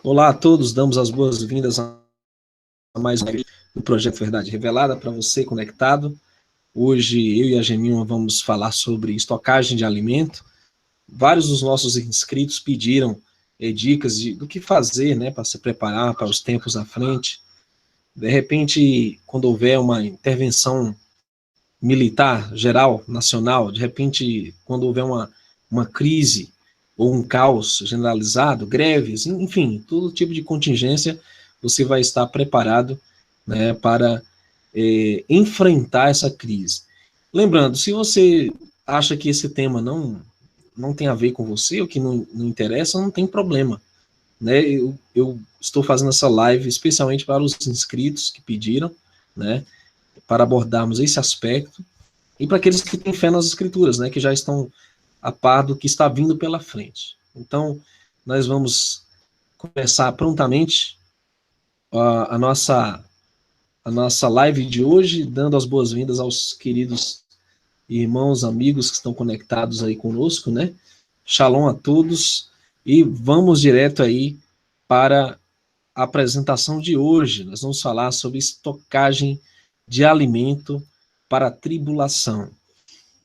Olá a todos, damos as boas-vindas a mais um do Projeto Verdade Revelada para você conectado. Hoje eu e a Gemima vamos falar sobre estocagem de alimento. Vários dos nossos inscritos pediram dicas do que fazer, né, para se preparar para os tempos à frente. De repente, quando houver uma intervenção militar, geral, nacional, de repente, quando houver uma crise ou um caos generalizado, greves, enfim, todo tipo de contingência, você vai estar preparado, né, para enfrentar essa crise. Lembrando, se você acha que esse tema não tem a ver com você, ou que não interessa, não tem problema. Né? Eu estou fazendo essa live especialmente para os inscritos que pediram, né, para abordarmos esse aspecto, e para aqueles que têm fé nas escrituras, né, que já estão a par do que está vindo pela frente. Então, nós vamos começar prontamente a nossa live de hoje, dando as boas-vindas aos queridos irmãos, amigos que estão conectados aí conosco, né? Shalom a todos, e vamos direto aí para a apresentação de hoje. Nós vamos falar sobre estocagem de alimento para a tribulação.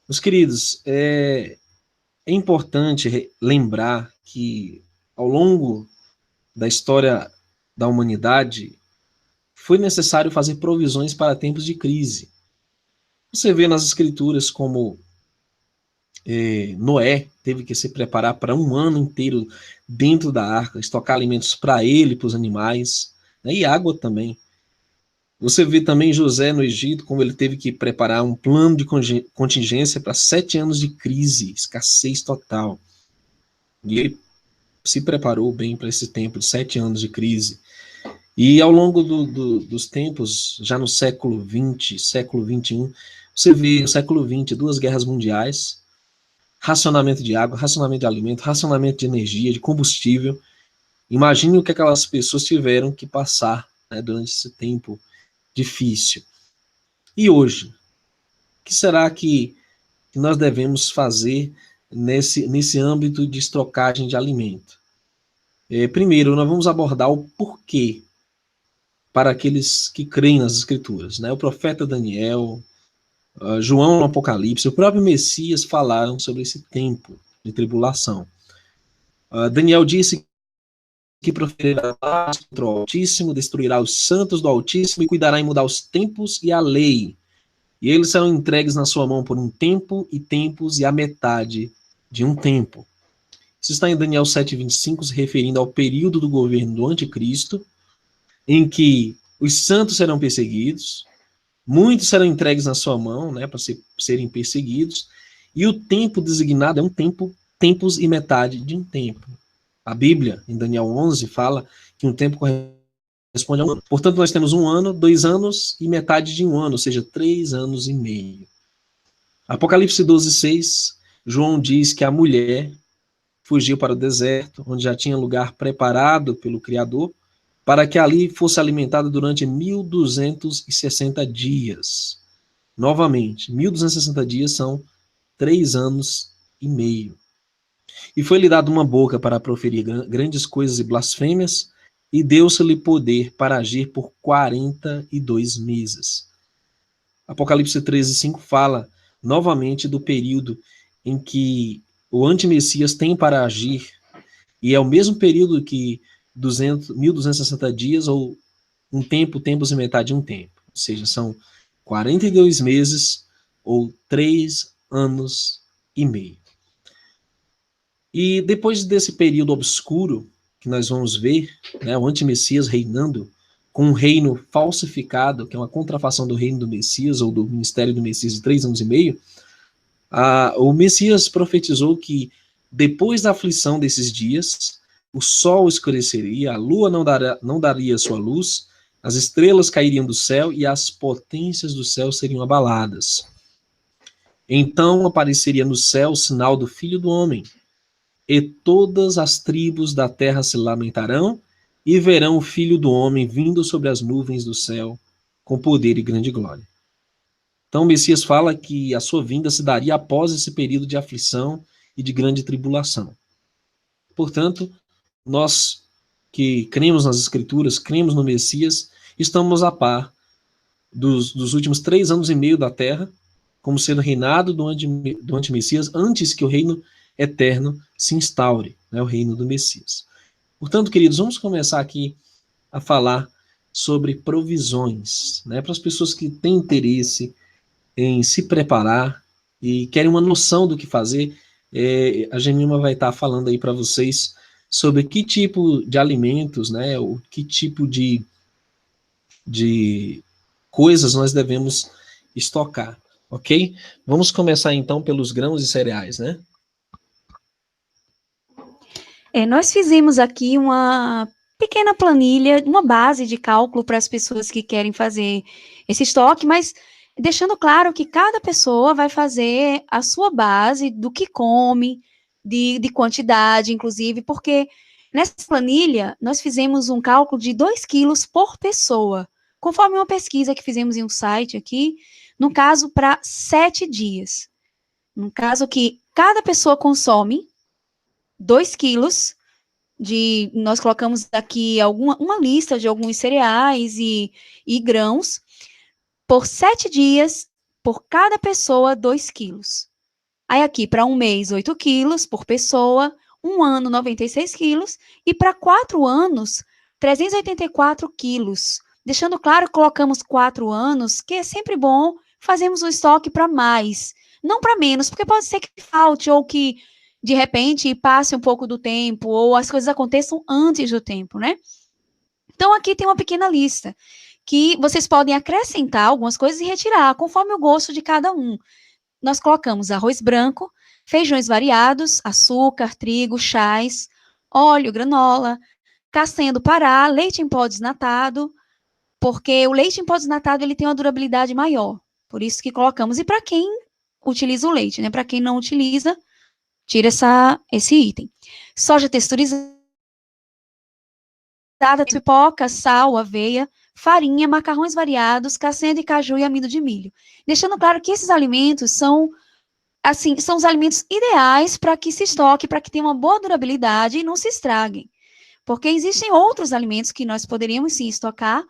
Meus queridos, é importante lembrar que ao longo da história da humanidade foi necessário fazer provisões para tempos de crise. Você vê nas escrituras como Noé teve que se preparar para um ano inteiro dentro da arca, estocar alimentos para ele, para os animais, né, e água também. Você vê também José no Egito, como ele teve que preparar um plano de contingência para 7 anos de crise, escassez total. E ele se preparou bem para esse tempo de 7 anos de crise. E ao longo dos tempos, já no século XX, século XXI, você vê no século XX 2 guerras mundiais, racionamento de água, racionamento de alimento, racionamento de energia, de combustível. Imagine o que aquelas pessoas tiveram que passar, né, durante esse tempo difícil. E hoje, o que será que nós devemos fazer nesse âmbito de estocagem de alimento? Primeiro, nós vamos abordar o porquê para aqueles que creem nas Escrituras. Né? O profeta Daniel, João no Apocalipse, o próprio Messias falaram sobre esse tempo de tribulação. Daniel disse que proferirá contra o Altíssimo, destruirá os santos do Altíssimo e cuidará em mudar os tempos e a lei. E eles serão entregues na sua mão por um tempo e tempos e a metade de um tempo. Isso está em Daniel 7,25, se referindo ao período do governo do anticristo, em que os santos serão perseguidos, muitos serão entregues na sua mão, né, para serem perseguidos, e o tempo designado é um tempo, tempos e metade de um tempo. A Bíblia, em Daniel 11, fala que um tempo corresponde a um ano. Portanto, nós temos 1 ano, 2 anos e metade de 1 ano, ou seja, 3 anos e meio. Apocalipse 12,6, João diz que a mulher fugiu para o deserto, onde já tinha lugar preparado pelo Criador, para que ali fosse alimentada durante 1.260 dias. Novamente, 1.260 dias são 3 anos e meio. E foi-lhe dado uma boca para proferir grandes coisas e blasfêmias, e deu-se-lhe poder para agir por 42 meses. Apocalipse 13,5 fala novamente do período em que o antimessias tem para agir, e é o mesmo período que 1.260 dias, ou um tempo, tempos e metade de um tempo. Ou seja, são 42 meses ou 3 anos e meio. E depois desse período obscuro, que nós vamos ver, né, o antimessias reinando, com um reino falsificado, que é uma contrafação do reino do Messias, ou do ministério do Messias de 3 anos e meio, o Messias profetizou que depois da aflição desses dias, o sol escureceria, a lua não daria sua luz, as estrelas cairiam do céu e as potências do céu seriam abaladas. Então apareceria no céu o sinal do Filho do Homem, e todas as tribos da terra se lamentarão e verão o Filho do Homem vindo sobre as nuvens do céu com poder e grande glória. Então o Messias fala que a sua vinda se daria após esse período de aflição e de grande tribulação. Portanto, nós que cremos nas Escrituras, cremos no Messias, estamos a par dos últimos 3 anos e meio da Terra, como sendo reinado do anti-Messias, antes que o reino eterno se instaure, né, o reino do Messias. Portanto, queridos, vamos começar aqui a falar sobre provisões, né, para as pessoas que têm interesse em se preparar e querem uma noção do que fazer. A Gemima vai estar falando aí para vocês sobre que tipo de alimentos, né, o que tipo de coisas nós devemos estocar, ok? Vamos começar então pelos grãos e cereais, né? Nós fizemos aqui uma pequena planilha, uma base de cálculo para as pessoas que querem fazer esse estoque, mas deixando claro que cada pessoa vai fazer a sua base do que come, de quantidade, inclusive, porque nessa planilha nós fizemos um cálculo de 2 quilos por pessoa, conforme uma pesquisa que fizemos em um site aqui, no caso, para 7 dias. No caso que cada pessoa consome 2 quilos nós colocamos aqui uma lista de alguns cereais e grãos, por 7 dias, por cada pessoa, 2 quilos. Aí aqui, para um mês, 8 quilos por pessoa, um ano, 96 quilos, e para 4 anos, 384 quilos. Deixando claro que colocamos 4 anos, que é sempre bom fazermos um estoque para mais, não para menos, porque pode ser que falte ou que de repente passe um pouco do tempo, ou as coisas aconteçam antes do tempo, né? Então, aqui tem uma pequena lista, que vocês podem acrescentar algumas coisas e retirar, conforme o gosto de cada um. Nós colocamos arroz branco, feijões variados, açúcar, trigo, chás, óleo, granola, castanha do Pará, leite em pó desnatado, porque o leite em pó desnatado ele tem uma durabilidade maior, por isso que colocamos. E para quem utiliza o leite, né? Para quem não utiliza, tira esse item. Soja texturizada, pipoca, sal, aveia, farinha, macarrões variados, castanha de caju e amido de milho. Deixando claro que esses alimentos são os alimentos ideais para que se estoque, para que tenha uma boa durabilidade e não se estraguem. Porque existem outros alimentos que nós poderíamos sim estocar,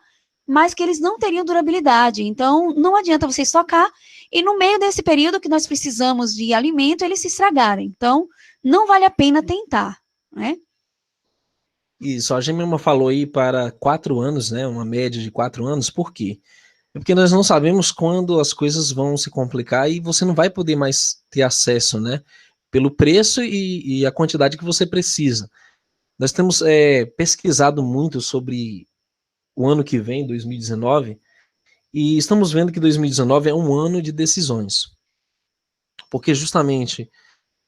mas que eles não teriam durabilidade. Então, não adianta você estocar e no meio desse período que nós precisamos de alimento, eles se estragarem. Então, não vale a pena tentar, né? Isso, a Gemima falou aí para 4 anos, né? Uma média de 4 anos, por quê? É porque nós não sabemos quando as coisas vão se complicar e você não vai poder mais ter acesso, né? Pelo preço e a quantidade que você precisa. Nós temos pesquisado muito sobre o ano que vem, 2019, e estamos vendo que 2019 é um ano de decisões. Porque justamente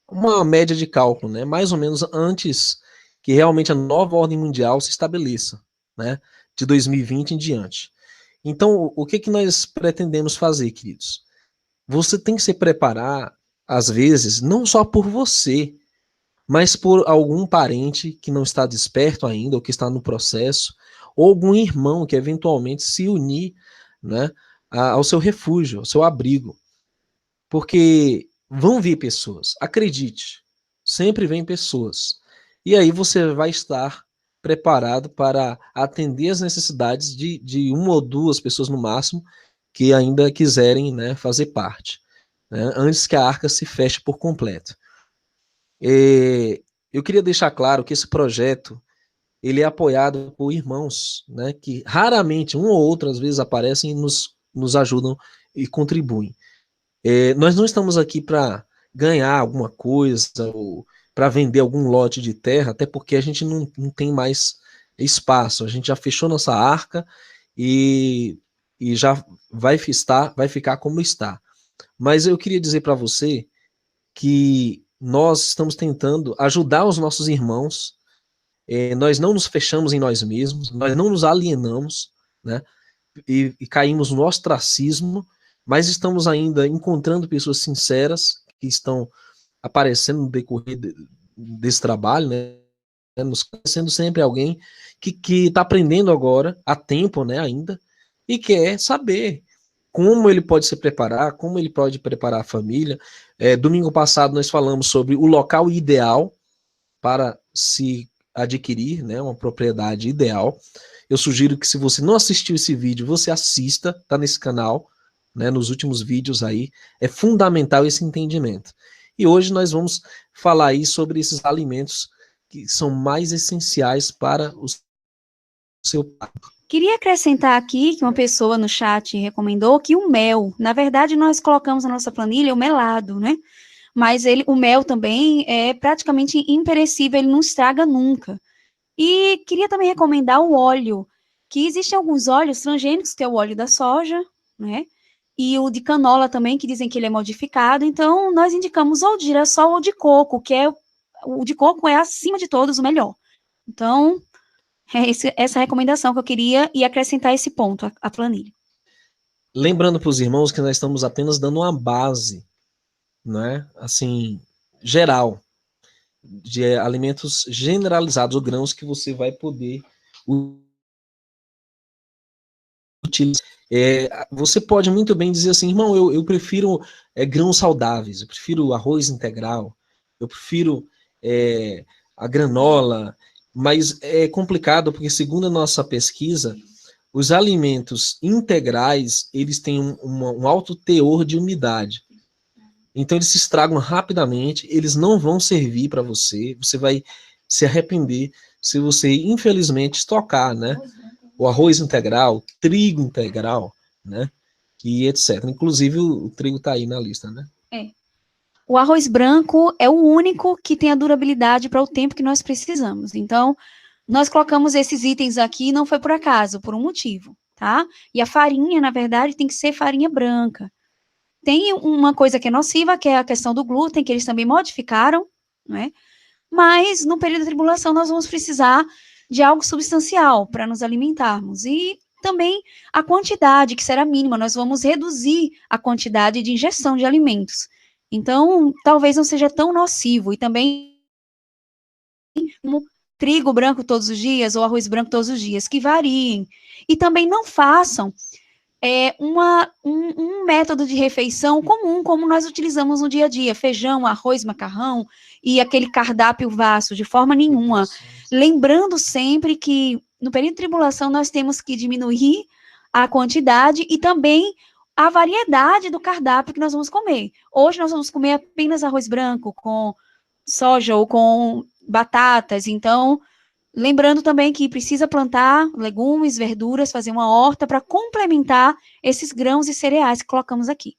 uma média de cálculo, né? Mais ou menos antes que realmente a nova ordem mundial se estabeleça, né? De 2020 em diante. Então, o que nós pretendemos fazer, queridos? Você tem que se preparar, às vezes, não só por você, mas por algum parente que não está desperto ainda, ou que está no processo, ou algum irmão que eventualmente se unir, né, ao seu refúgio, ao seu abrigo. Porque vão vir pessoas, acredite, sempre vem pessoas. E aí você vai estar preparado para atender as necessidades de uma ou duas pessoas no máximo que ainda quiserem, né, fazer parte, né, antes que a arca se feche por completo. Eu queria deixar claro que esse projeto ele é apoiado por irmãos, né, que raramente, um ou outro, às vezes aparecem e nos ajudam e contribuem. Nós não estamos aqui para ganhar alguma coisa ou para vender algum lote de terra, até porque a gente não tem mais espaço. A gente já fechou nossa arca e já vai ficar como está. Mas eu queria dizer para você que nós estamos tentando ajudar os nossos irmãos. Nós não nos fechamos em nós mesmos, nós não nos alienamos, né? E caímos no ostracismo, mas estamos ainda encontrando pessoas sinceras que estão aparecendo no decorrer desse trabalho, né? Nos conhecendo sempre alguém que está aprendendo agora, a tempo, né, ainda, e quer saber como ele pode se preparar, como ele pode preparar a família. Domingo passado nós falamos sobre o local ideal para se adquirir, né, uma propriedade ideal. Eu sugiro que, se você não assistiu esse vídeo, você assista, tá nesse canal, né, nos últimos vídeos aí. É fundamental esse entendimento. E hoje nós vamos falar aí sobre esses alimentos que são mais essenciais para o seu parto. Queria acrescentar aqui que uma pessoa no chat recomendou que o mel, na verdade nós colocamos na nossa planilha o melado, né? Mas o mel também é praticamente imperecível, ele não estraga nunca. E queria também recomendar o óleo, que existem alguns óleos transgênicos, que é o óleo da soja, né? E o de canola também, que dizem que ele é modificado. Então, nós indicamos ou de girassol ou de coco, o de coco é, acima de todos, o melhor. Então, essa recomendação que eu queria e acrescentar esse ponto à planilha. Lembrando para os irmãos que nós estamos apenas dando uma base, né, assim, geral, de alimentos generalizados, ou grãos que você vai poder utilizar. Você pode muito bem dizer assim, irmão, eu prefiro grãos saudáveis, eu prefiro arroz integral, eu prefiro a granola, mas é complicado porque, segundo a nossa pesquisa, os alimentos integrais, eles têm um alto teor de umidade. Então eles se estragam rapidamente, eles não vão servir para você, você vai se arrepender se você, infelizmente, estocar, né? O arroz integral, trigo integral, né? E etc. Inclusive o trigo está aí na lista, né? O arroz branco é o único que tem a durabilidade para o tempo que nós precisamos. Então, nós colocamos esses itens aqui, não foi por acaso, por um motivo, tá? E a farinha, na verdade, tem que ser farinha branca. Tem uma coisa que é nociva, que é a questão do glúten, que eles também modificaram, né? Mas, no período de tribulação, nós vamos precisar de algo substancial para nos alimentarmos. E também a quantidade, que será mínima, nós vamos reduzir a quantidade de ingestão de alimentos. Então, talvez não seja tão nocivo. E também, como trigo branco todos os dias, ou arroz branco todos os dias, que variem. E também não façam um método de refeição comum, como nós utilizamos no dia a dia, feijão, arroz, macarrão, e aquele cardápio vasto, de forma nenhuma. Lembrando sempre que, no período de tribulação, nós temos que diminuir a quantidade e também a variedade do cardápio que nós vamos comer. Hoje nós vamos comer apenas arroz branco, com soja ou com batatas, então... Lembrando também que precisa plantar legumes, verduras, fazer uma horta para complementar esses grãos e cereais que colocamos aqui.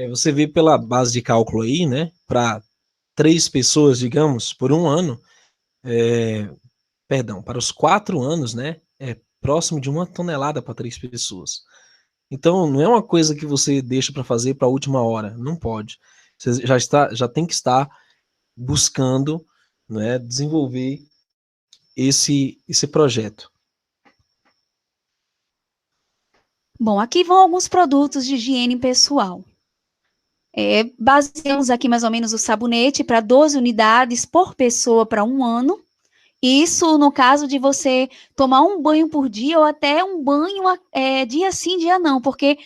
Você vê pela base de cálculo aí, né? Para 3 pessoas, digamos, por um ano, para os 4 anos, né? É próximo de 1 tonelada para 3 pessoas. Então, não é uma coisa que você deixa para fazer para a última hora. Não pode. Você já tem que estar buscando, né, desenvolver esse projeto. Bom, aqui vão alguns produtos de higiene pessoal. Baseamos aqui mais ou menos o sabonete para 12 unidades por pessoa para um ano. Isso no caso de você tomar um banho por dia ou até um banho dia sim, dia não, porque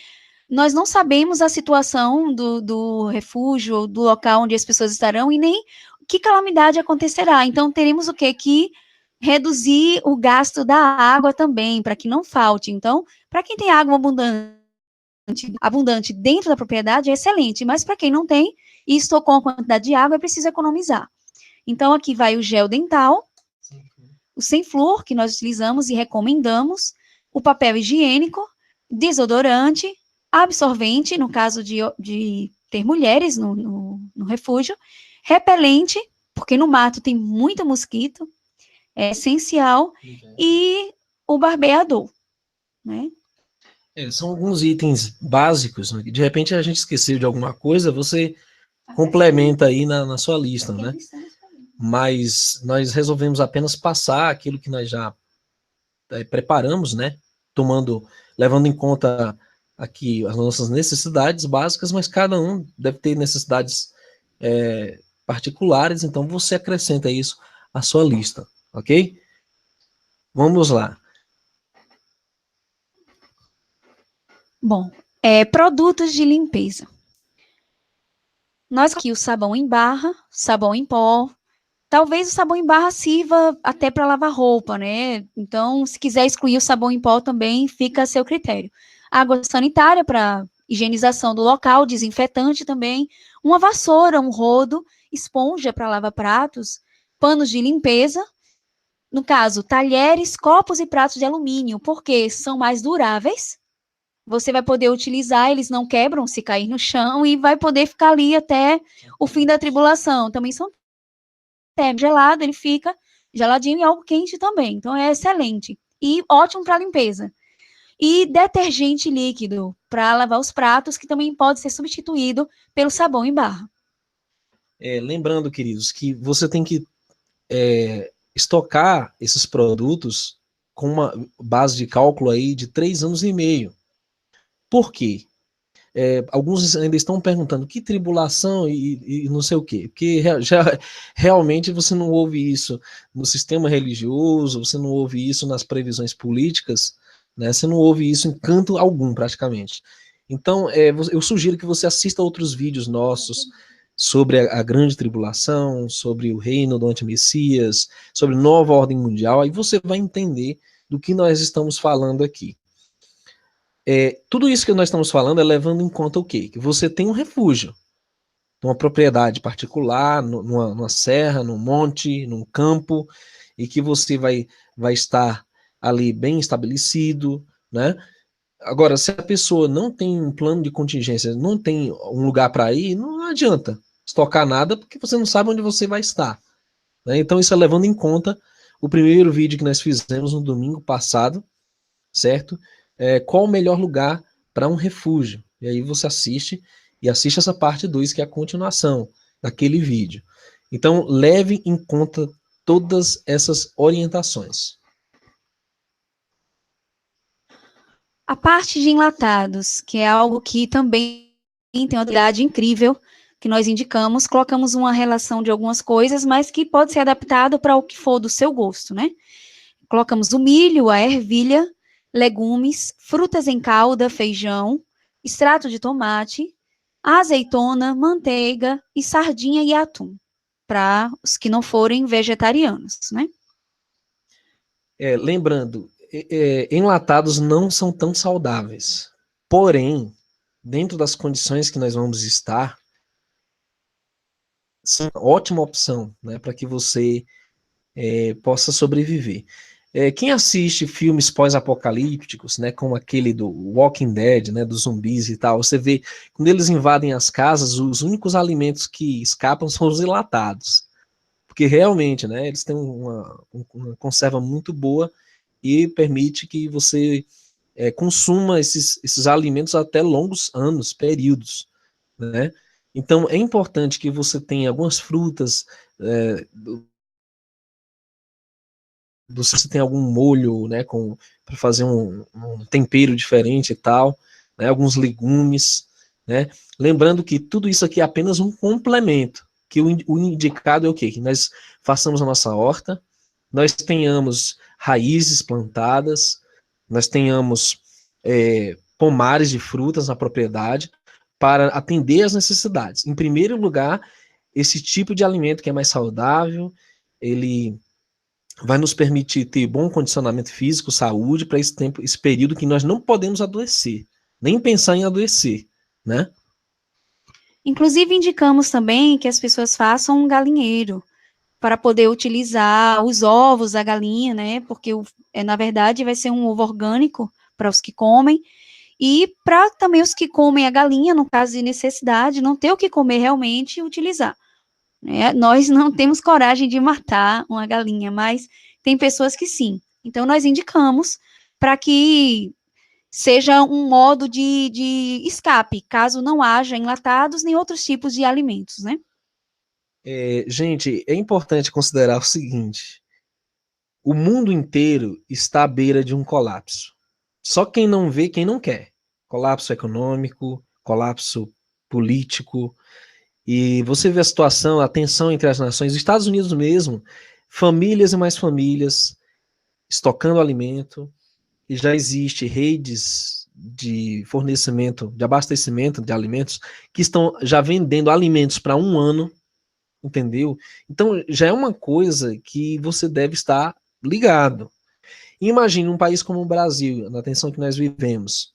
nós não sabemos a situação do refúgio, do local onde as pessoas estarão e nem que calamidade acontecerá. Então, teremos o quê? Que reduzir o gasto da água também, para que não falte. Então, para quem tem água abundante dentro da propriedade, é excelente, mas para quem não tem e estocou uma quantidade de água, é preciso economizar. Então, aqui vai o gel dental, o sem flúor, que nós utilizamos e recomendamos, o papel higiênico, desodorante, absorvente, no caso de ter mulheres no refúgio, repelente, porque no mato tem muito mosquito, é essencial, e o barbeador, né? São alguns itens básicos, né? De repente a gente esqueceu de alguma coisa, você complementa aí na sua lista, né? Mas nós resolvemos apenas passar aquilo que nós já preparamos, né? Levando em conta aqui as nossas necessidades básicas, mas cada um deve ter necessidades particulares, então você acrescenta isso à sua lista, ok? Vamos lá. Bom, produtos de limpeza. Nós aqui o sabão em barra, sabão em pó, talvez o sabão em barra sirva até para lavar roupa, né? Então, se quiser excluir o sabão em pó também, fica a seu critério. Água sanitária para higienização do local, desinfetante também, uma vassoura, um rodo, esponja para lavar pratos, panos de limpeza, no caso, talheres, copos e pratos de alumínio, porque são mais duráveis. Você vai poder utilizar, eles não quebram se cair no chão e vai poder ficar ali até o fim da tribulação. Também são gelado, ele fica geladinho e algo quente também. Então é excelente. E ótimo para limpeza. E detergente líquido para lavar os pratos, que também pode ser substituído pelo sabão em barra. Lembrando, queridos, que você tem que estocar esses produtos com uma base de cálculo aí de 3 anos e meio. Por quê? Alguns ainda estão perguntando que tribulação e não sei o quê, porque realmente você não ouve isso no sistema religioso, você não ouve isso nas previsões políticas, né? Você não ouve isso em canto algum, praticamente. Então, eu sugiro que você assista outros vídeos nossos sobre a grande tribulação, sobre o reino do antimessias, sobre nova ordem mundial, aí você vai entender do que nós estamos falando aqui. Tudo isso que nós estamos falando é levando em conta o quê? Que você tem um refúgio, uma propriedade particular, numa serra, num monte, num campo, e que você vai estar ali bem estabelecido, né? Agora, se a pessoa não tem um plano de contingência, não tem um lugar para ir, não adianta estocar nada, porque você não sabe onde você vai estar, né? Então, isso é levando em conta o primeiro vídeo que nós fizemos no domingo passado, certo? Qual o melhor lugar para um refúgio? E aí você assiste essa parte 2, que é a continuação daquele vídeo. Então, leve em conta todas essas orientações. A parte de enlatados, que é algo que também tem uma utilidade incrível, que nós indicamos, colocamos uma relação de algumas coisas, mas que pode ser adaptado para o que for do seu gosto, né? Colocamos o milho, a ervilha, legumes, frutas em calda, feijão, extrato de tomate, azeitona, manteiga e sardinha e atum, para os que não forem vegetarianos, né? Lembrando, enlatados não são tão saudáveis. Porém, dentro das condições que nós vamos estar, são uma ótima opção, né, para que você possa sobreviver. Quem assiste filmes pós-apocalípticos, né, como aquele do Walking Dead, né, dos zumbis e tal, você vê, quando eles invadem as casas, os únicos alimentos que escapam são os enlatados. Porque realmente, né, eles têm uma conserva muito boa e permite que você consuma esses alimentos até longos anos, períodos, né? Então, é importante que você tenha algumas frutas, você tem algum molho, né, para fazer um tempero diferente e tal, né, alguns legumes, né? Lembrando que tudo isso aqui é apenas um complemento, que o indicado é o quê? Que nós façamos a nossa horta, nós tenhamos raízes plantadas, nós tenhamos pomares de frutas na propriedade para atender às necessidades. Em primeiro lugar, esse tipo de alimento que é mais saudável, ele vai nos permitir ter bom condicionamento físico, saúde, para esse período que nós não podemos adoecer, nem pensar em adoecer, né? Inclusive, indicamos também que as pessoas façam um galinheiro para poder utilizar os ovos da galinha, né? Porque, na verdade, vai ser um ovo orgânico para os que comem, e para também os que comem a galinha, no caso de necessidade, não ter o que comer realmente e utilizar. Nós não temos coragem de matar uma galinha, mas tem pessoas que sim. Então, nós indicamos para que seja um modo de escape, caso não haja enlatados nem outros tipos de alimentos, né? Gente, é importante considerar o seguinte: o mundo inteiro está à beira de um colapso. Só quem não vê, quem não quer. Colapso econômico, colapso político. E você vê a situação, a tensão entre as nações, os Estados Unidos mesmo, famílias e mais famílias estocando alimento, e já existe redes de fornecimento, de abastecimento de alimentos, que estão já vendendo alimentos para um ano, entendeu? Então, já é uma coisa que você deve estar ligado. Imagine um país como o Brasil, na tensão que nós vivemos,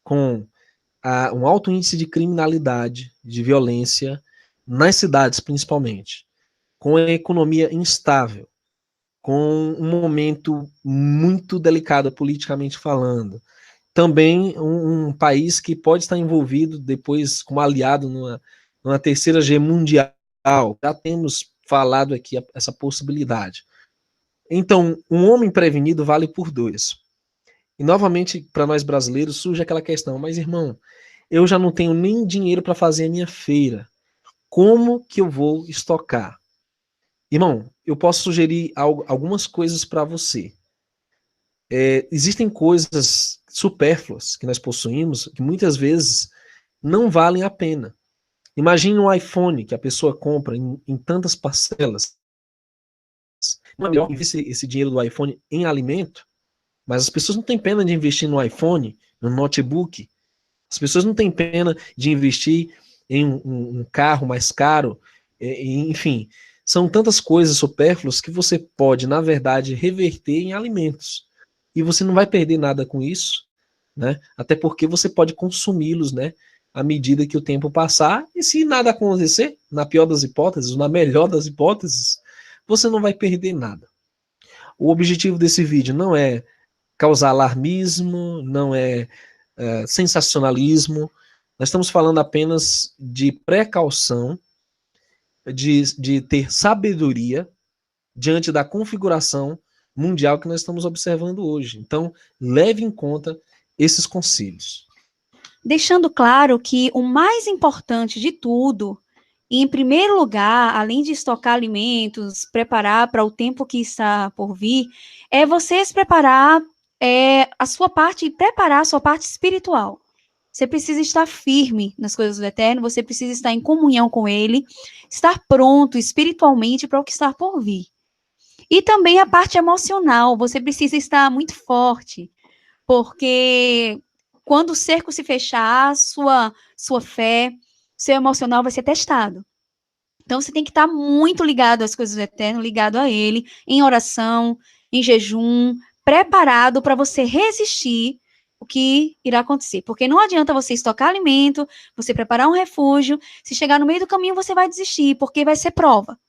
com um alto índice de criminalidade, de violência, nas cidades principalmente, com a economia instável, com um momento muito delicado politicamente falando. Também um país que pode estar envolvido depois como aliado numa terceira guerra mundial. Já temos falado aqui essa possibilidade. Então, um homem prevenido vale por dois. E novamente, para nós brasileiros, surge aquela questão, mas irmão, eu já não tenho nem dinheiro para fazer a minha feira. Como que eu vou estocar? Irmão, eu posso sugerir algumas coisas para você. Existem coisas supérfluas que nós possuímos que muitas vezes não valem a pena. Imagine um iPhone que a pessoa compra em tantas parcelas. Não é melhor investir esse dinheiro do iPhone em alimento? Mas as pessoas não têm pena de investir no iPhone, no notebook. As pessoas não têm pena de investir em um carro mais caro. Enfim, são tantas coisas supérfluas que você pode, na verdade, reverter em alimentos. E você não vai perder nada com isso, né? Até porque você pode consumi-los, né? À medida que o tempo passar. E se nada acontecer, na pior das hipóteses, na melhor das hipóteses, você não vai perder nada. O objetivo desse vídeo não é causar alarmismo, não é sensacionalismo. Nós estamos falando apenas de precaução, de ter sabedoria diante da configuração mundial que nós estamos observando hoje. Então, leve em conta esses conselhos. Deixando claro que o mais importante de tudo, e em primeiro lugar, além de estocar alimentos, preparar para o tempo que está por vir, é você se preparar a sua parte e preparar a sua parte espiritual. Você precisa estar firme nas coisas do Eterno, você precisa estar em comunhão com Ele, estar pronto espiritualmente para o que está por vir. E também a parte emocional, você precisa estar muito forte, porque quando o cerco se fechar, sua fé, seu emocional vai ser testado. Então você tem que estar muito ligado às coisas do Eterno, ligado a Ele, em oração, em jejum, preparado para você resistir o que irá acontecer. Porque não adianta você estocar alimento, você preparar um refúgio, se chegar no meio do caminho você vai desistir, porque vai ser prova.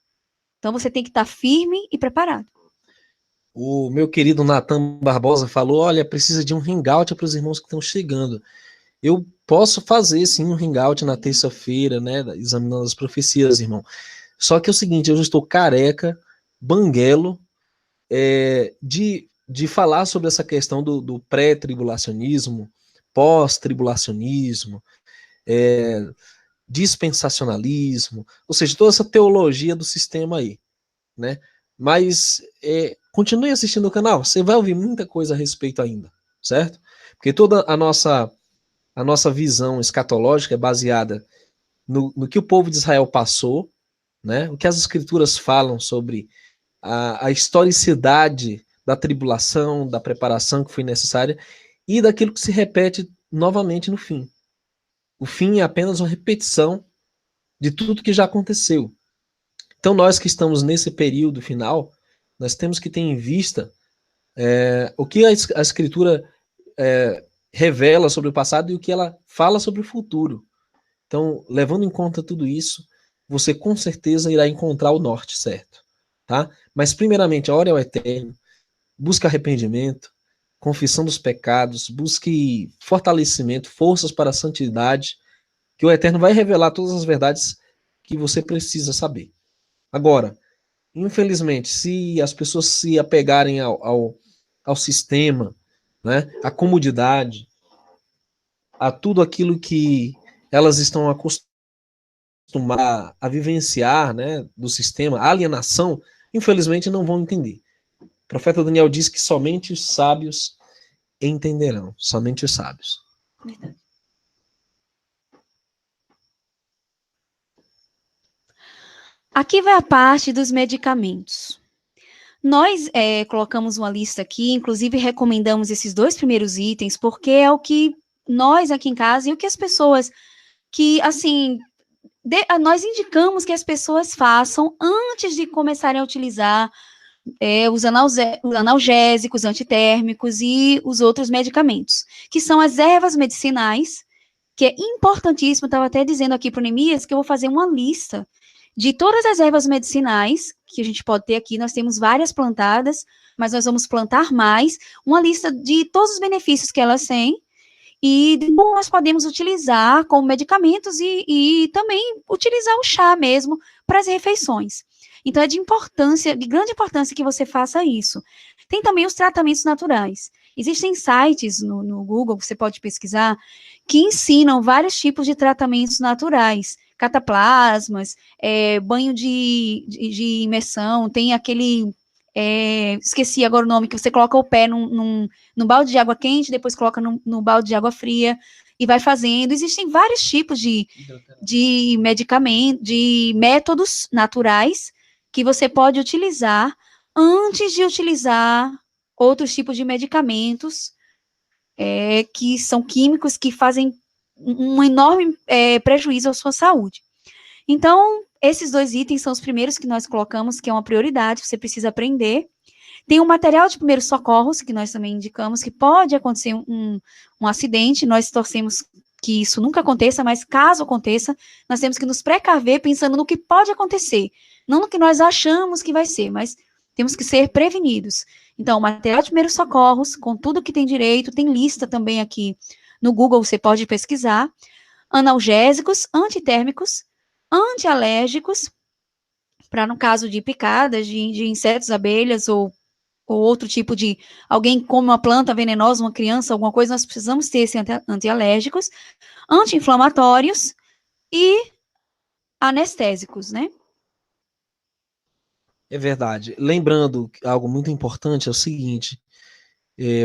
Então você tem que estar firme e preparado. O meu querido Natan Barbosa falou, olha, precisa de um hangout para os irmãos que estão chegando. Eu posso fazer, sim, um hangout na terça-feira, né, examinando as profecias, irmão. Só que é o seguinte, eu já estou careca, banguelo, de falar sobre essa questão do pré-tribulacionismo, pós-tribulacionismo, dispensacionalismo, ou seja, toda essa teologia do sistema aí, né? Mas continue assistindo o canal, você vai ouvir muita coisa a respeito ainda, certo? Porque toda a nossa visão escatológica é baseada no que o povo de Israel passou, né? O que as escrituras falam sobre a historicidade da tribulação, da preparação que foi necessária e daquilo que se repete novamente no fim. O fim é apenas uma repetição de tudo que já aconteceu. Então nós que estamos nesse período final, nós temos que ter em vista o que a escritura revela sobre o passado e o que ela fala sobre o futuro. Então, levando em conta tudo isso, você com certeza irá encontrar o norte certo, tá? Mas primeiramente, ore ao Eterno, busque arrependimento, confissão dos pecados, busque fortalecimento, forças para a santidade, que o Eterno vai revelar todas as verdades que você precisa saber. Agora, infelizmente, se as pessoas se apegarem ao sistema, né, à comodidade, a tudo aquilo que elas estão acostumadas a vivenciar, né, do sistema, a alienação, infelizmente não vão entender. O profeta Daniel diz que somente os sábios entenderão, somente os sábios. Verdade. Aqui vai a parte dos medicamentos. Nós colocamos uma lista aqui, inclusive recomendamos esses 2 primeiros itens, porque é o que nós aqui em casa e o que as pessoas que, assim, nós indicamos que as pessoas façam antes de começarem a utilizar os analgésicos, antitérmicos e os outros medicamentos, que são as ervas medicinais, que é importantíssimo. Estava até dizendo aqui para o Neemias que eu vou fazer uma lista de todas as ervas medicinais que a gente pode ter aqui. Nós temos várias plantadas, mas nós vamos plantar mais, uma lista de todos os benefícios que elas têm e de como nós podemos utilizar como medicamentos e também utilizar o chá mesmo para as refeições. Então, é de grande importância que você faça isso. Tem também os tratamentos naturais. Existem sites no Google, você pode pesquisar, que ensinam vários tipos de tratamentos naturais, cataplasmas, banho de imersão, tem aquele, esqueci agora o nome, que você coloca o pé num balde de água quente, depois coloca no balde de água fria, e vai fazendo. Existem vários tipos de medicamentos, de métodos naturais, que você pode utilizar antes de utilizar outros tipos de medicamentos, que são químicos, que fazem um enorme prejuízo à sua saúde. Então, esses 2 itens são os primeiros que nós colocamos, que é uma prioridade, você precisa aprender. Tem um material de primeiros socorros, que nós também indicamos, que pode acontecer um acidente, nós torcemos que isso nunca aconteça, mas caso aconteça, nós temos que nos precaver pensando no que pode acontecer, não no que nós achamos que vai ser, mas temos que ser prevenidos. Então, material de primeiros socorros, com tudo que tem direito, tem lista também aqui no Google, você pode pesquisar, analgésicos, antitérmicos, antialérgicos, para no caso de picadas, de insetos, abelhas ou outro tipo de, alguém come uma planta venenosa, uma criança, alguma coisa, nós precisamos ter esses antialérgicos, anti-inflamatórios e anestésicos, né? É verdade. Lembrando, algo muito importante é o seguinte,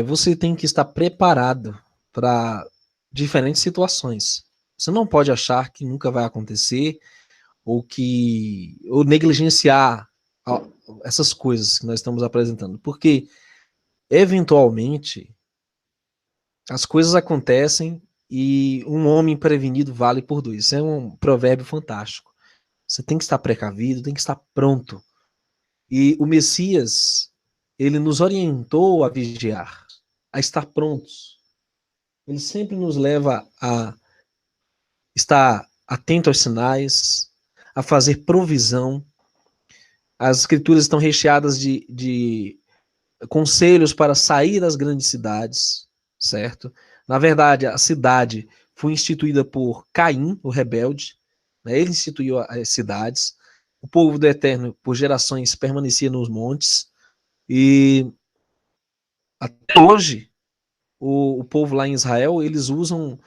você tem que estar preparado para diferentes situações. Você não pode achar que nunca vai acontecer ou negligenciar essas coisas que nós estamos apresentando, porque eventualmente as coisas acontecem e um homem prevenido vale por 2. Isso é um provérbio fantástico. Você tem que estar precavido, tem que estar pronto. E o Messias, ele nos orientou a vigiar, a estar prontos. Ele sempre nos leva a estar atento aos sinais, a fazer provisão. As escrituras estão recheadas de conselhos para sair das grandes cidades, certo? Na verdade, a cidade foi instituída por Caim, o rebelde, né? Ele instituiu as cidades. O povo do Eterno, por gerações, permanecia nos montes. E até hoje, o povo lá em Israel, eles usam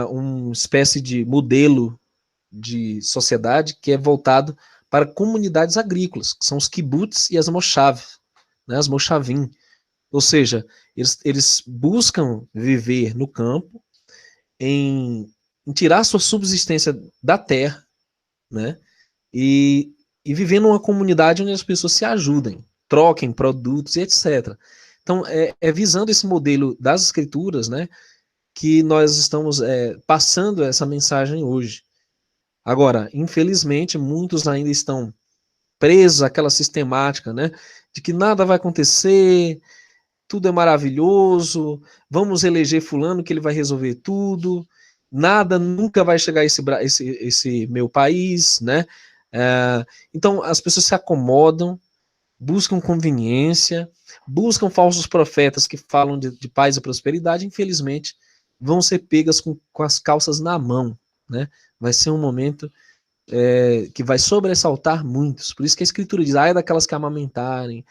uma espécie de modelo de sociedade que é voltado para comunidades agrícolas, que são os kibbutz e as moshav, né, as moshavim. Ou seja, eles buscam viver no campo, em tirar sua subsistência da terra, né, e viver numa comunidade onde as pessoas se ajudem, troquem produtos e etc. Então, é visando esse modelo das escrituras, né, que nós estamos passando essa mensagem hoje. Agora, infelizmente, muitos ainda estão presos àquela sistemática, né, de que nada vai acontecer, tudo é maravilhoso, vamos eleger fulano que ele vai resolver tudo, nada nunca vai chegar a esse meu país, né? Então, as pessoas se acomodam, buscam conveniência, buscam falsos profetas que falam de paz e prosperidade, infelizmente, vão ser pegas com as calças na mão, né? Vai ser um momento que vai sobressaltar muitos. Por isso que a Escritura diz, ai daquelas que amamentarem,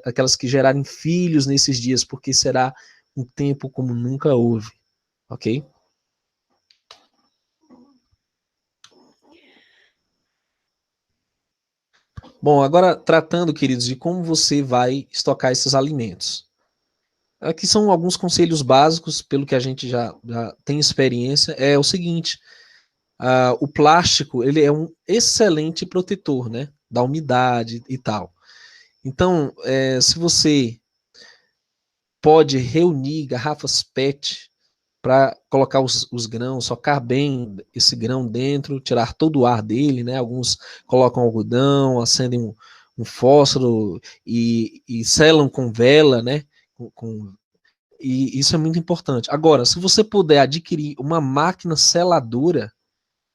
aquelas que gerarem filhos nesses dias, porque será um tempo como nunca houve. Ok? Bom, agora tratando, queridos, de como você vai estocar esses alimentos. Aqui são alguns conselhos básicos, pelo que a gente já tem experiência. É o seguinte, o plástico, ele é um excelente protetor, né, da umidade e tal. Então, se você pode reunir garrafas PET para colocar os grãos, socar bem esse grão dentro, tirar todo o ar dele, né? Alguns colocam algodão, acendem um fósforo e selam com vela, né? E isso é muito importante. Agora, se você puder adquirir uma máquina seladora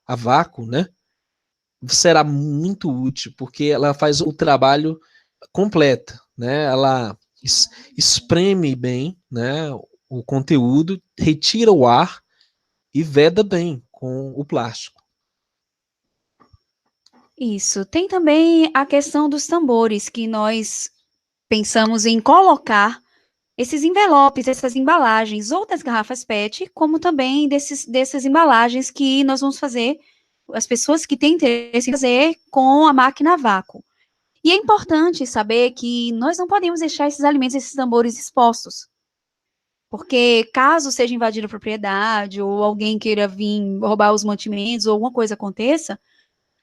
a vácuo, né? Será muito útil, porque ela faz o trabalho completo, né? Ela espreme bem, né, o conteúdo, retira o ar e veda bem com o plástico. Isso. Tem também a questão dos tambores, que nós pensamos em colocar esses envelopes, essas embalagens, ou das garrafas PET, como também dessas embalagens que nós vamos fazer, as pessoas que têm interesse em fazer com a máquina a vácuo. E é importante saber que nós não podemos deixar esses alimentos, esses tambores expostos. Porque caso seja invadida a propriedade, ou alguém queira vir roubar os mantimentos, ou alguma coisa aconteça,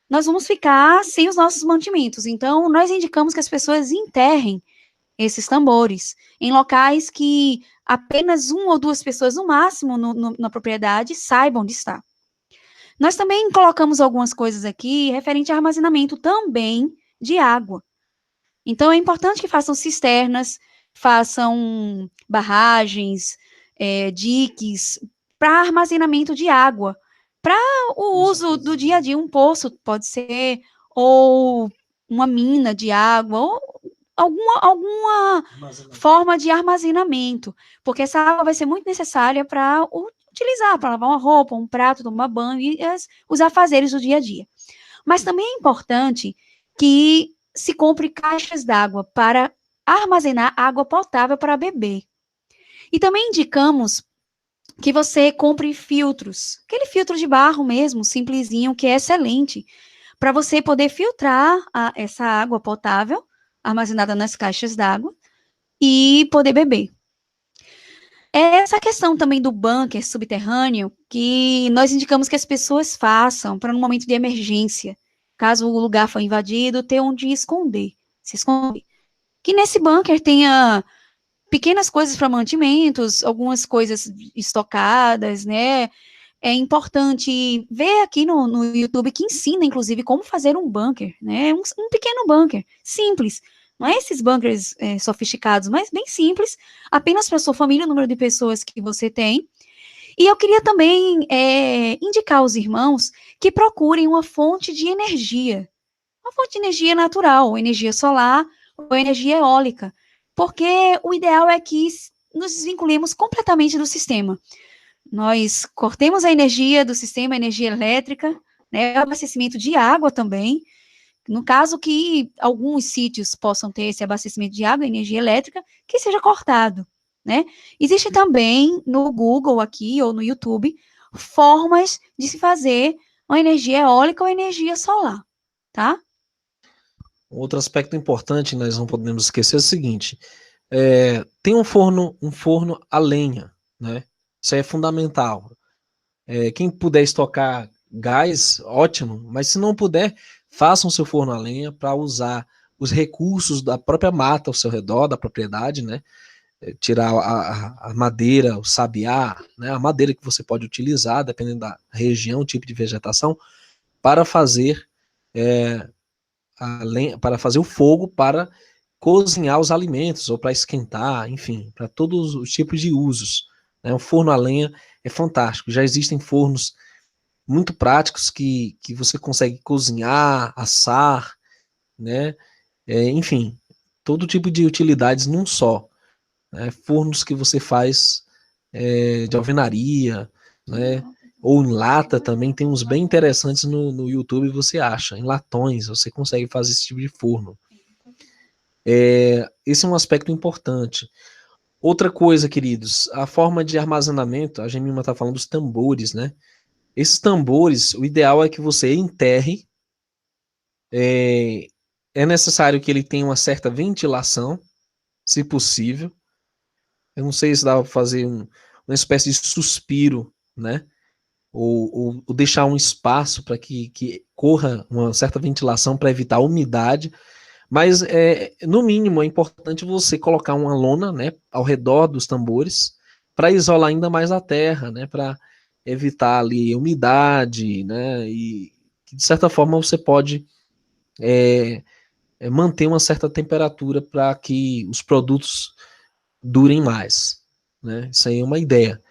nós vamos ficar sem os nossos mantimentos. Então, nós indicamos que as pessoas enterrem esses tambores em locais que apenas uma ou duas pessoas, no máximo, na propriedade, saibam de estar. Nós também colocamos algumas coisas aqui referente a armazenamento também de água. Então, é importante que façam cisternas, façam barragens, diques, para armazenamento de água, para o uso do dia a dia, um poço pode ser, ou uma mina de água, ou alguma forma de armazenamento, porque essa água vai ser muito necessária para utilizar, para lavar uma roupa, um prato, tomar banho e os afazeres do dia a dia. Mas também é importante que se compre caixas d'água para armazenar água potável para beber. E também indicamos que você compre filtros, aquele filtro de barro mesmo, simplesinho, que é excelente, para você poder filtrar essa água potável armazenada nas caixas d'água e poder beber. É essa questão também do bunker subterrâneo que nós indicamos que as pessoas façam para no momento de emergência, caso o lugar for invadido, ter onde esconder, se esconder. Que nesse bunker tenha pequenas coisas para mantimentos, algumas coisas estocadas, né? É importante ver aqui no YouTube que ensina, inclusive, como fazer um bunker, né? Um pequeno bunker, simples. Não é esses bunkers sofisticados, mas bem simples, apenas para sua família, o número de pessoas que você tem. E eu queria também indicar aos irmãos que procurem uma fonte de energia. Uma fonte de energia natural, energia solar ou energia eólica. Porque o ideal é que nos desvinculemos completamente do sistema. Nós cortemos a energia do sistema, a energia elétrica, né, o abastecimento de água também. No caso que alguns sítios possam ter esse abastecimento de água, energia elétrica, que seja cortado, né? Existe também no Google aqui, ou no YouTube, formas de se fazer uma energia eólica ou energia solar, tá? Outro aspecto importante que nós não podemos esquecer é o seguinte, tem um forno a lenha, né? Isso aí é fundamental. Quem puder estocar gás, ótimo, mas se não puder, façam seu forno a lenha para usar os recursos da própria mata ao seu redor, da propriedade, né? Tirar a madeira, o sabiá, né? A madeira que você pode utilizar, dependendo da região, tipo de vegetação, para fazer para fazer o fogo, para cozinhar os alimentos, ou para esquentar, enfim, para todos os tipos de usos. Né? O forno a lenha é fantástico. Já existem fornos muito práticos que você consegue cozinhar, assar, né? Enfim, todo tipo de utilidades num só. Né? Fornos que você faz de alvenaria, né? Ou em lata também, tem uns bem interessantes no YouTube, você acha, em latões, você consegue fazer esse tipo de forno. Esse é um aspecto importante. Outra coisa, queridos, a forma de armazenamento, a Gemima está falando dos tambores, né? Esses tambores, o ideal é que você enterre, é necessário que ele tenha uma certa ventilação, se possível. Eu não sei se dá para fazer uma espécie de suspiro, né? Ou deixar um espaço para que corra uma certa ventilação para evitar a umidade, mas no mínimo é importante você colocar uma lona, né, ao redor dos tambores, para isolar ainda mais a terra, né, para evitar ali umidade, né, e de certa forma você pode manter uma certa temperatura para que os produtos durem mais, né, isso aí é uma ideia.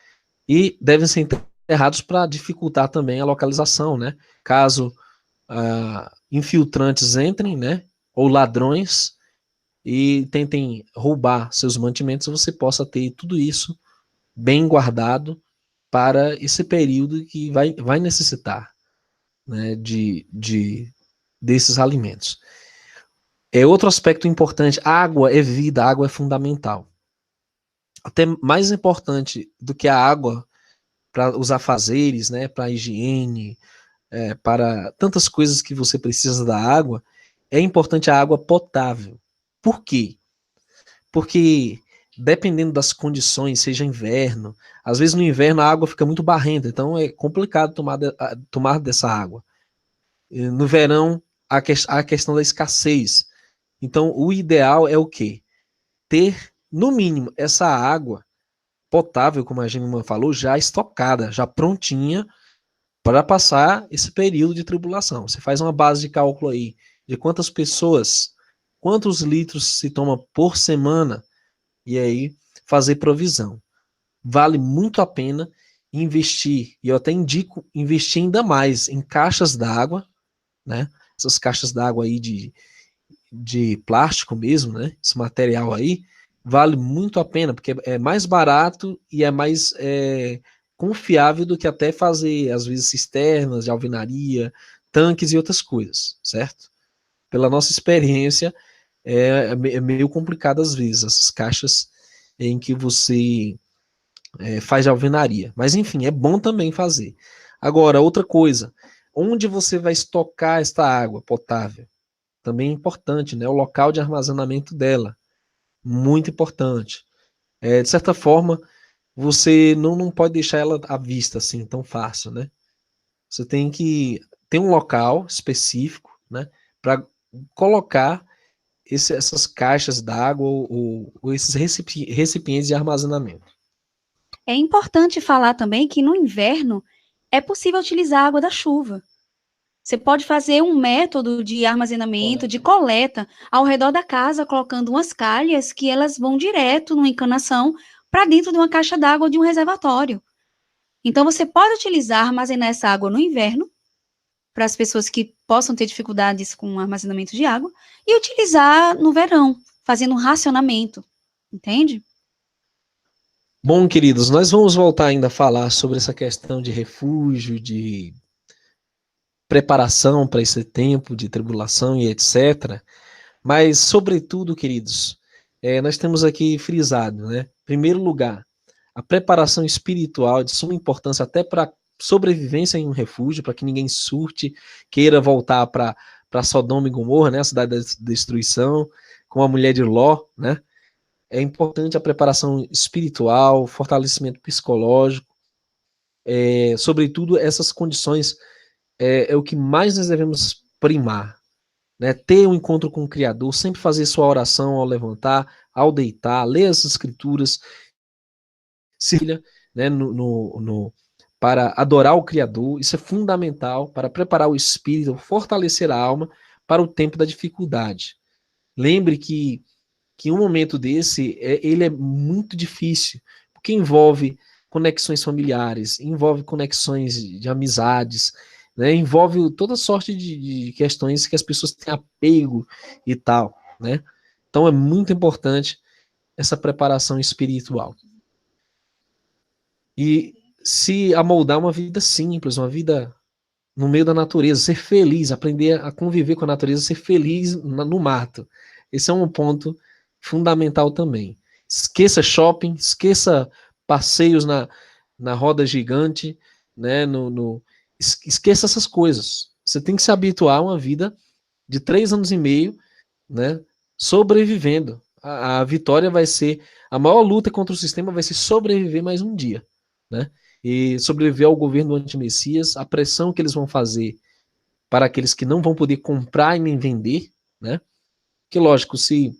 E devem ser enterrados para dificultar também a localização, né, caso infiltrantes entrem, né, ou ladrões, e tentem roubar seus mantimentos, você possa ter tudo isso bem guardado para esse período que vai necessitar, né, desses alimentos. Outro aspecto importante, água é vida, água é fundamental. Até mais importante do que a água para os afazeres, né, para a higiene, para tantas coisas que você precisa da água, é importante a água potável. Por quê? Porque dependendo das condições, seja inverno, às vezes no inverno a água fica muito barrenta, então é complicado tomar dessa água. No verão, a questão da escassez. Então, o ideal é o quê? Ter, no mínimo, essa água potável, como a Gemima falou, já estocada, já prontinha para passar esse período de tribulação. Você faz uma base de cálculo aí de quantas pessoas, quantos litros se toma por semana, e aí fazer provisão. Vale muito a pena investir, e eu até indico investir ainda mais em caixas d'água, né? Essas caixas d'água aí de plástico mesmo, né? Esse material aí, vale muito a pena, porque é mais barato e é mais confiável do que até fazer, às vezes, cisternas de alvenaria, tanques e outras coisas, certo? Pela nossa experiência, é meio complicado às vezes, essas caixas em que você faz de alvenaria. Mas enfim, é bom também fazer. Agora, outra coisa, onde você vai estocar esta água potável? Também é importante, né? O local de armazenamento dela, muito importante. De certa forma, você não pode deixar ela à vista assim tão fácil, né? Você tem que ter um local específico, né, para colocar essas caixas d'água ou esses recipientes de armazenamento. É importante falar também que no inverno é possível utilizar a água da chuva. Você pode fazer um método de armazenamento, de coleta ao redor da casa, colocando umas calhas que elas vão direto numa encanação para dentro de uma caixa d'água ou de um reservatório. Então, você pode utilizar, armazenar essa água no inverno, para as pessoas que possam ter dificuldades com o armazenamento de água, e utilizar no verão, fazendo um racionamento, entende? Bom, queridos, nós vamos voltar ainda a falar sobre essa questão de refúgio, de preparação para esse tempo de tribulação e etc. Mas, sobretudo, queridos, nós temos aqui frisado, né? Em primeiro lugar, a preparação espiritual é de suma importância até para sobrevivência em um refúgio, para que ninguém surte, queira voltar para Sodoma e Gomorra, né? A cidade da destruição, com a mulher de Ló, né? É importante a preparação espiritual, fortalecimento psicológico, sobretudo essas condições é o que mais nós devemos primar, né? Ter um encontro com o Criador, sempre fazer sua oração ao levantar, ao deitar, ler as escrituras, se né, para adorar o Criador, isso é fundamental para preparar o espírito, fortalecer a alma para o tempo da dificuldade. Lembre que um momento desse, ele é muito difícil, porque envolve conexões familiares, envolve conexões de amizades, né, envolve toda sorte de questões que as pessoas têm apego e tal, né? Então é muito importante essa preparação espiritual. E se amoldar uma vida simples, uma vida no meio da natureza, ser feliz, aprender a conviver com a natureza, ser feliz no mato. Esse é um ponto fundamental também. Esqueça shopping, esqueça passeios na roda gigante, né? Esqueça essas coisas. Você tem que se habituar a uma vida de 3 anos e meio, né? Sobrevivendo. A vitória vai ser, a maior luta contra o sistema vai ser sobreviver mais um dia, né? E sobreviver ao governo do antimessias, a pressão que eles vão fazer para aqueles que não vão poder comprar e nem vender, né? Que lógico, se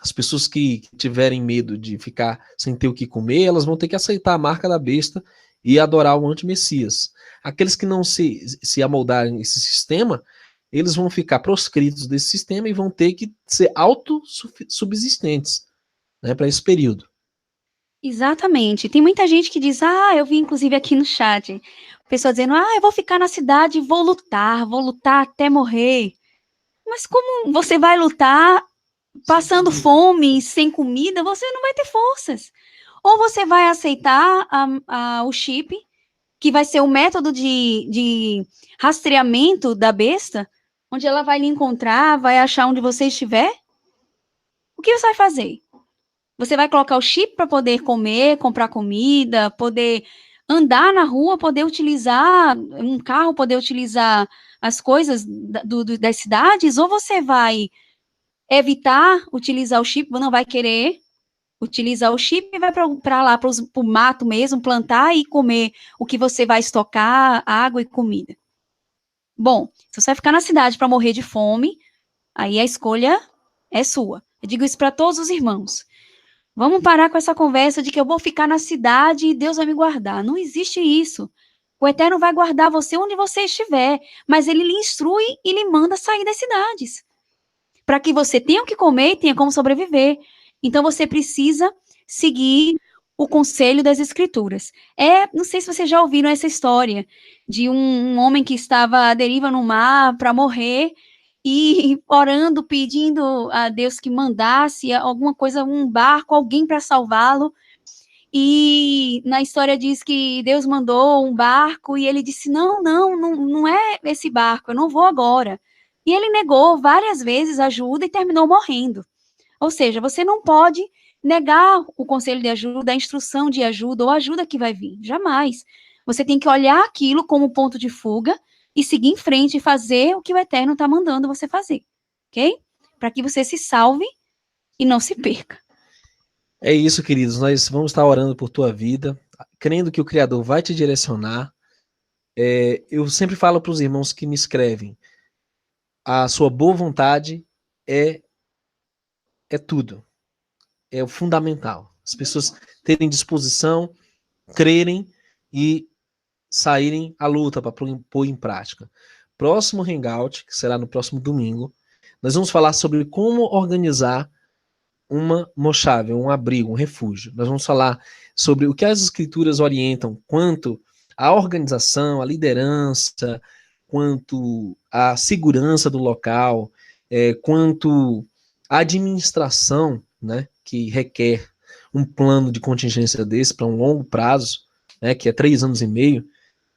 As pessoas que tiverem medo de ficar sem ter o que comer, elas vão ter que aceitar a marca da besta e adorar o anti-messias. Aqueles que não se amoldarem esse sistema, eles vão ficar proscritos desse sistema e vão ter que ser autossubsistentes, né, para esse período. Exatamente. Tem muita gente que diz, eu vi inclusive aqui no chat, pessoa dizendo, eu vou ficar na cidade e vou lutar até morrer. Mas como você vai lutar passando fome, sem comida, você não vai ter forças. Ou você vai aceitar o chip, que vai ser o método de rastreamento da besta, onde ela vai lhe encontrar, vai achar onde você estiver. O que você vai fazer? Você vai colocar o chip para poder comer, comprar comida, poder andar na rua, poder utilizar um carro, poder utilizar as coisas das cidades, ou você vai evitar utilizar o chip, não vai querer utilizar o chip e vai para lá, para o mato mesmo, plantar e comer o que você vai estocar, água e comida. Bom, se você vai ficar na cidade para morrer de fome, aí a escolha é sua. Eu digo isso para todos os irmãos. Vamos parar com essa conversa de que eu vou ficar na cidade e Deus vai me guardar. Não existe isso. O Eterno vai guardar você onde você estiver, mas ele lhe instrui e lhe manda sair das cidades, para que você tenha o que comer e tenha como sobreviver. Então você precisa seguir o conselho das Escrituras. Não sei se vocês já ouviram essa história de um homem que estava à deriva no mar para morrer e orando, pedindo a Deus que mandasse alguma coisa, um barco, alguém para salvá-lo. E na história diz que Deus mandou um barco e ele disse, não é esse barco, eu não vou agora. E ele negou várias vezes ajuda e terminou morrendo. Ou seja, você não pode negar o conselho de ajuda, a instrução de ajuda ou a ajuda que vai vir. Jamais. Você tem que olhar aquilo como ponto de fuga e seguir em frente e fazer o que o Eterno está mandando você fazer. Ok? Para que você se salve e não se perca. É isso, queridos. Nós vamos estar orando por tua vida, crendo que o Criador vai te direcionar. Eu sempre falo para os irmãos que me escrevem, a sua boa vontade é tudo. É o fundamental. As pessoas terem disposição, crerem e saírem à luta para pôr em prática. Próximo Hangout, que será no próximo domingo, nós vamos falar sobre como organizar uma mochave, um abrigo, um refúgio. Nós vamos falar sobre o que as escrituras orientam quanto à organização, à liderança, quanto à segurança do local, quanto à administração, né, que requer um plano de contingência desse para um longo prazo, né, que é 3 anos e meio.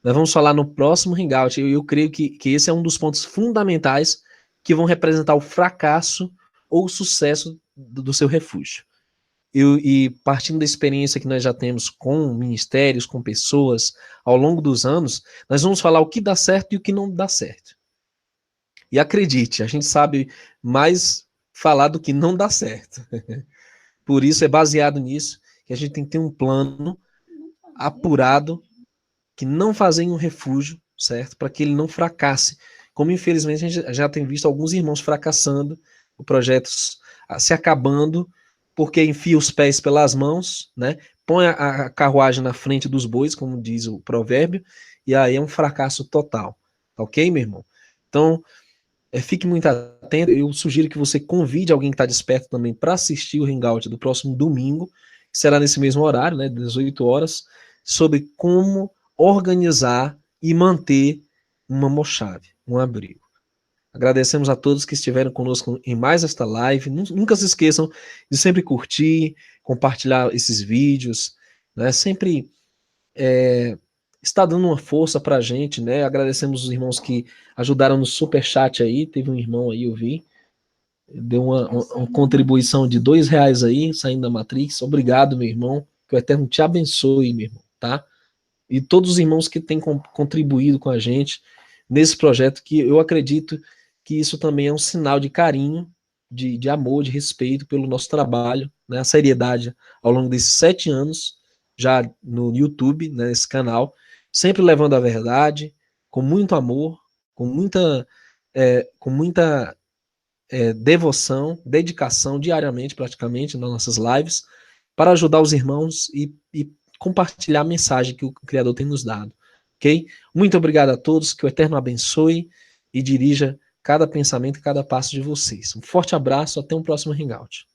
Nós vamos falar no próximo Hangout. Eu creio que esse é um dos pontos fundamentais que vão representar o fracasso ou o sucesso do seu refúgio. E partindo da experiência que nós já temos com ministérios, com pessoas, ao longo dos anos, nós vamos falar o que dá certo e o que não dá certo. E acredite, a gente sabe mais falar do que não dá certo. Por isso, é baseado nisso que a gente tem que ter um plano apurado, que não fazer em um refúgio, certo? Para que ele não fracasse. Como infelizmente a gente já tem visto alguns irmãos fracassando, o projeto se acabando, porque enfia os pés pelas mãos, né? Põe a carruagem na frente dos bois, como diz o provérbio, e aí é um fracasso total. Ok, meu irmão? Então, fique muito atento. Eu sugiro que você convide alguém que está desperto também para assistir o Hangout do próximo domingo, que será nesse mesmo horário, né, 18 horas, sobre como organizar e manter uma mochave, um abrigo. Agradecemos a todos que estiveram conosco em mais esta live. Nunca se esqueçam de sempre curtir, compartilhar esses vídeos, né? Sempre está dando uma força para a gente, né? Agradecemos os irmãos que ajudaram no superchat aí. Teve um irmão aí, eu vi, deu uma contribuição de R$2 aí, saindo da Matrix. Obrigado, meu irmão. Que o Eterno te abençoe, meu irmão, tá? E todos os irmãos que têm contribuído com a gente nesse projeto, que eu acredito que isso também é um sinal de carinho, de amor, de respeito pelo nosso trabalho, né, a seriedade ao longo desses 7 anos, já no YouTube, né, nesse canal, sempre levando a verdade, com muito amor, com muita devoção, dedicação diariamente, praticamente, nas nossas lives, para ajudar os irmãos e compartilhar a mensagem que o Criador tem nos dado. Ok? Muito obrigado a todos, que o Eterno abençoe e dirija cada pensamento e cada passo de vocês. Um forte abraço, até um próximo Hangout.